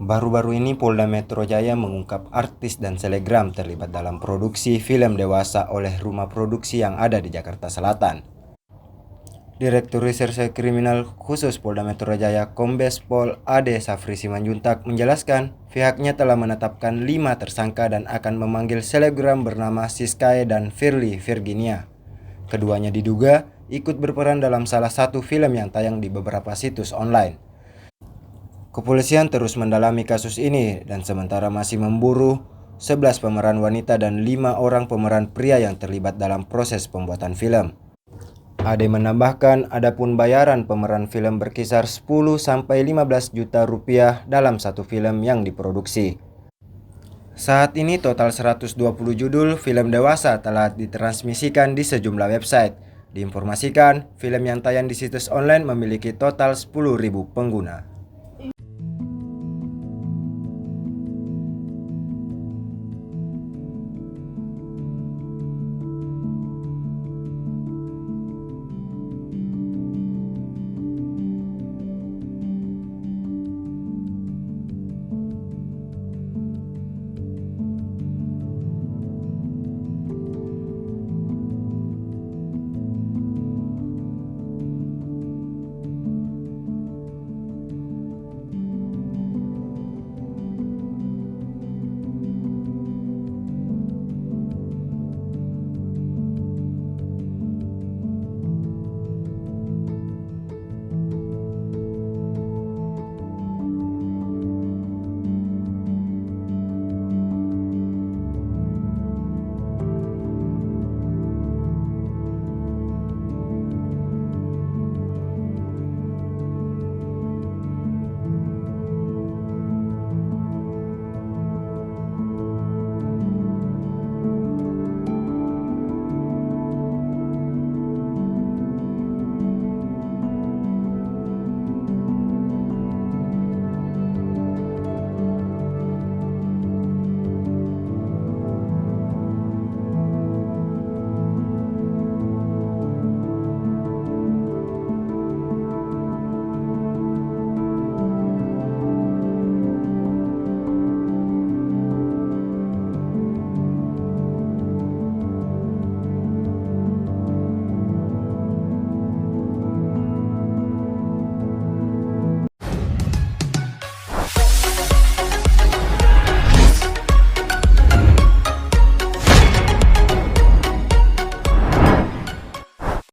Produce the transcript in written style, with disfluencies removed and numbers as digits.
Baru-baru ini Polda Metro Jaya mengungkap artis dan selebgram terlibat dalam produksi film dewasa oleh rumah produksi yang ada di Jakarta Selatan. Direktur Reserse Kriminal Khusus Polda Metro Jaya Kombes Pol Ade Safri Simanjuntak menjelaskan pihaknya telah menetapkan 5 tersangka dan akan memanggil selebgram bernama Siskae dan Firly Virginia. Keduanya diduga ikut berperan dalam salah satu film yang tayang di beberapa situs online. Kepolisian terus mendalami kasus ini dan sementara masih memburu 11 pemeran wanita dan 5 orang pemeran pria yang terlibat dalam proses pembuatan film. Ade menambahkan adapun bayaran pemeran film berkisar 10-15 juta rupiah dalam satu film yang diproduksi. Saat ini total 120 judul film dewasa telah ditransmisikan di sejumlah website. Diinformasikan, film yang tayang di situs online memiliki total 10.000 pengguna.